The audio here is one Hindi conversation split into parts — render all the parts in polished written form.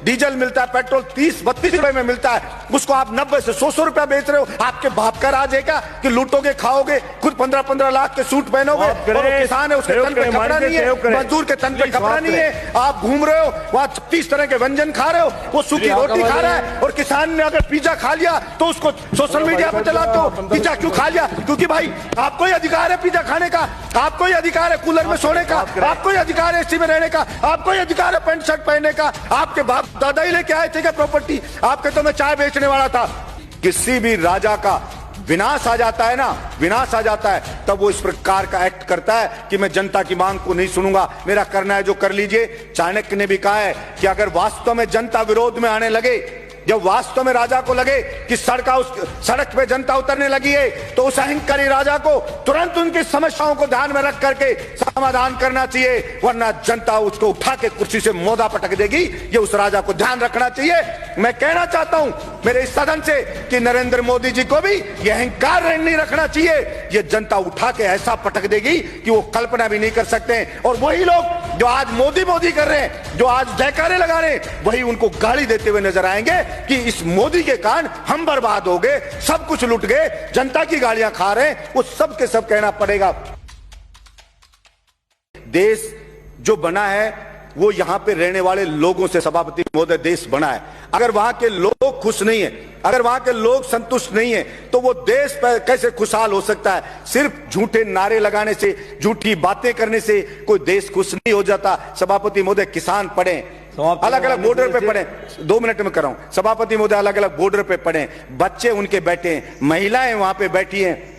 डीजल मिलता है, पेट्रोल 30-32 रुपए में मिलता है, उसको आप 90 से 100 रुपया बेच रहे हो। आपके बाप का राज है क्या कि लूटोगे, खाओगे, खुद 15-15 लाख के सूट पहनोगे, और वो किसान है उसके तन पे कपड़ा नहीं है, मजदूर के तन पे कपड़ा नहीं है, आप घूम रहे हो वहां 36 तरह के व्यंजन खा रहे हो, वो सूखी रोटी खा रहा है। और किसान ने अगर पिज्जा खा लिया तो उसको सोशल मीडिया पे चलाते हो, पिज्जा क्यों खा लिया? क्योंकि भाई आपको ही अधिकार है पिज्जा खाने का, आपको ही अधिकार है कूलर में सोने का, आपको ही अधिकार है एसी में रहने का, आपको ही अधिकार है पैंट शर्ट पहनने का। आपके बाप दादा ही लेके आए थे क्या प्रॉपर्टी? आपके तो मैं चाय बेचने वाला था। किसी भी राजा का विनाश आ जाता है ना, विनाश आ जाता है, तब वो इस प्रकार का एक्ट करता है कि मैं जनता की मांग को नहीं सुनूंगा, मेरा करना है जो कर लीजिए। चाणक्य ने भी कहा है कि अगर वास्तव में जनता विरोध में आने लगे, जब वास्तव में राजा को लगे कि सड़क पे जनता उतरने लगी है, तो उस अहंकारी राजा को तुरंत उनकी समस्याओं को ध्यान में रख करके समाधान करना चाहिए, वरना जनता उसको उठा के कुर्सी से मोदा पटक देगी। ये उस राजा को ध्यान रखना चाहिए। मैं कहना चाहता हूं मेरे इस सदन से कि नरेंद्र मोदी जी को भी यह अहंकार नहीं रखना चाहिए। ये जनता उठा के ऐसा पटक देगी कि वो कल्पना भी नहीं कर सकते। और वही लोग जो आज मोदी मोदी कर रहे हैं, जो आज जयकारे लगा रहे हैं, वही उनको गाली देते हुए नजर आएंगे कि इस मोदी के कारण हम बर्बाद हो गए, सब कुछ लुट गए, जनता की गालियां खा रहे हैं। वो सब के सब कहना पड़ेगा। देश जो बना है वो यहां पे रहने वाले लोगों से, सभापति महोदय, देश बना है। अगर वहां के लोग खुश नहीं है, अगर वहां के लोग संतुष्ट नहीं है, तो वो देश कैसे खुशहाल हो सकता है? सिर्फ झूठे नारे लगाने से, झूठी बातें करने से कोई देश खुश नहीं हो जाता। सभापति महोदय, किसान पढ़े, अलग अलग बॉर्डर पे पड़े, 2 मिनट में कर रहा हूं सभापति महोदय, अलग अलग बॉर्डर पे पड़े, बच्चे उनके बैठे हैं, महिलाएं वहां पे बैठी हैं,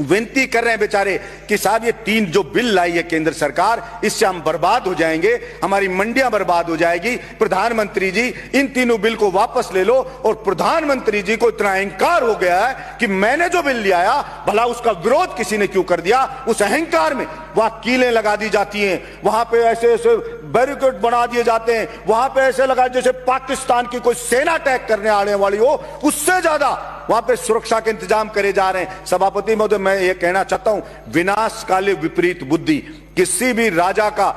विनती कर रहे हैं बेचारे कि साहब ये 3 जो बिल लाई है केंद्र सरकार, इससे हम बर्बाद हो जाएंगे, हमारी मंडियां बर्बाद हो जाएगी। प्रधानमंत्री जी इन तीनों बिल को वापस ले लो। और प्रधानमंत्री जी को इतना अहंकार हो गया है कि मैंने जो बिल ले आया, भला उसका विरोध किसी ने क्यों कर दिया? उस अहंकार में वहां कीलें लगा दी जाती हैं, वहां पे ऐसे ऐसे बैरिकेड बना दिए जाते हैं, वहां पे ऐसे लगा जैसे पाकिस्तान की कोई सेना अटैक करने आने वाली हो, उससे ज्यादा वहां पे सुरक्षा के इंतजाम करे जा रहे हैं। सभापति महोदय, मैं ये कहना चाहता हूं, विनाश काले विपरीत बुद्धि। किसी भी राजा का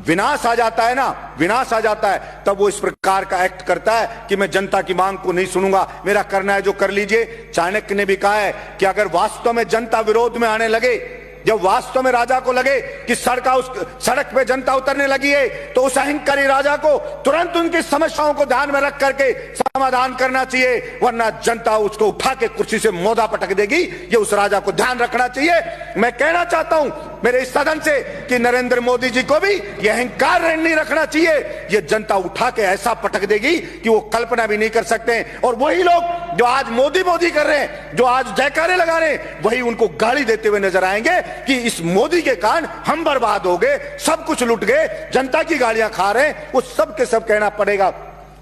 विनाश आ जाता है ना, विनाश आ जाता है, तब वो इस प्रकार का एक्ट करता है कि मैं जनता की मांग को नहीं सुनूंगा, मेरा करना है जो कर लीजिए। चाणक्य ने भी कहा है कि अगर वास्तव में जनता विरोध में आने लगे, जब वास्तव में राजा को लगे कि सड़क पे जनता उतरने लगी है, तो उस अहंकारी राजा को तुरंत उनकी समस्याओं को ध्यान में रख करके समाधान करना चाहिए, वरना जनता उसको उठा के कुर्सी से मोदा पटक देगी। ये उस राजा को ध्यान रखना चाहिए। मैं कहना चाहता हूं मेरे इस सदन से कि नरेंद्र मोदी जी को भी यह अहंकार नहीं रखना चाहिए। ये जनता उठा के ऐसा पटक देगी कि वो कल्पना भी नहीं कर सकते। और वही लोग जो आज मोदी मोदी कर रहे हैं, जो आज जयकारे लगा रहे हैं, वही उनको गाली देते हुए नजर आएंगे कि इस मोदी के कारण हम बर्बाद हो गए, सब कुछ लुट गए, जनता की गालियां खा रहे हैं। वो सब के सब कहना पड़ेगा।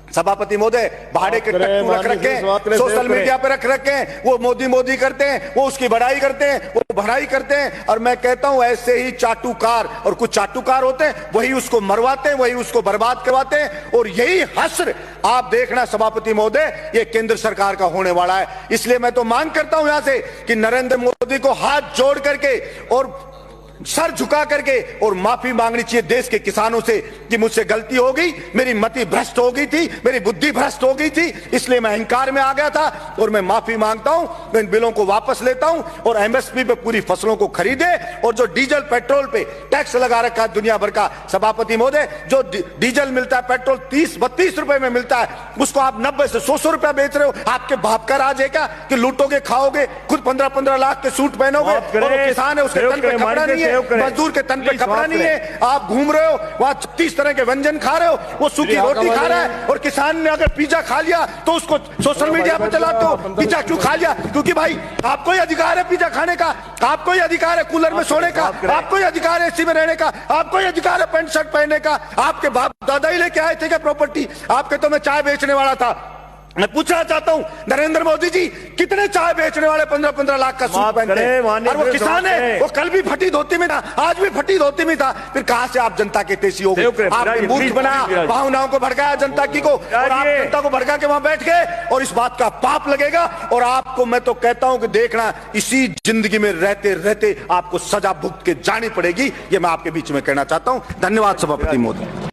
सभापति महोदय, भाड़े के टट्टू रख रखे हैं, सोशल मीडिया पे रख रखे हैं, वो मोदी मोदी करते हैं, वो उसकी बड़ाई करते हैं, वो भड़ाई करते हैं। और मैं कहता हूं ऐसे ही चाटुकार, और कुछ चाटुकार होते हैं, वही उसको मरवाते हैं, वही उसको बर्बाद करवाते हैं। और यही हश्र आप देखना सभापति महोदय, ये केंद्र सरकार का होने वाला है। इसलिए मैं तो मांग करता हूं यहां से कि नरेंद्र मोदी को हाथ जोड़ करके और सर झुका करके और माफी मांगनी चाहिए देश के किसानों से कि मुझसे गलती हो गई, मेरी मति भ्रष्ट हो गई थी, मेरी बुद्धि भ्रष्ट हो गई थी, इसलिए मैं अहंकार में आ गया था और मैं माफी मांगता हूं, मैं इन बिलों को वापस लेता हूं और एमएसपी पे पूरी फसलों को खरीदे। और जो डीजल पेट्रोल पे टैक्स लगा रखा है दुनिया भर का, सभापति महोदय, जो डीजल मिलता है, पेट्रोल 30-32 रुपए में मिलता है, उसको आप 90 से 100 रुपया बेच रहे हो। आपके बाप का राज है क्या कि लूटोगे, खाओगे, खुद 15-15 लाख के सूट पहनोगे, और वो किसान है उसके तन पे कपड़ा नहीं है, मजदूर के तन पे कपड़ा नहीं है, आप घूम रहे हो वहां 36 तरह के व्यंजन खा रहे हो, वो सूखी रोटी खा रहा है। और किसान ने अगर पिज्जा खा लिया तो उसको सोशल मीडिया पे चलाते हो, पिज्जा क्यों खा लिया? क्योंकि भाई आपको ही अधिकार है पिज्जा खाने का, आपको ही अधिकार है कूलर में सोने का, आपको ही अधिकार है एसी में रहने का, आपको ही अधिकार है पैंट शर्ट पहनने का। आपके बाप दादा ही लेके आए थे क्या प्रॉपर्टी? आपके तो मैं चाय बेचने वाला था। मैं पूछना चाहता हूं नरेंद्र मोदी जी, कितने चाय बेचने वाले 15-15 लाख का सूट पहनते हैं? और वो किसान है, वो कल भी फटी धोती में था, आज भी फटी धोती में था, फिर कहां से आप जनता के तेजी हो गए? आपने मूर्ख बनाया, भावनाओं को भड़काया जनता की को, और आप जनता को भड़का के वहां बैठ गए, और इस बात का पाप लगेगा। और आपको मैं तो कहता हूं कि देखना, इसी जिंदगी में रहते रहते आपको सजा भुगत के जानी पड़ेगी। ये मैं आपके बीच में कहना चाहता हूं। धन्यवाद सभापति महोदय।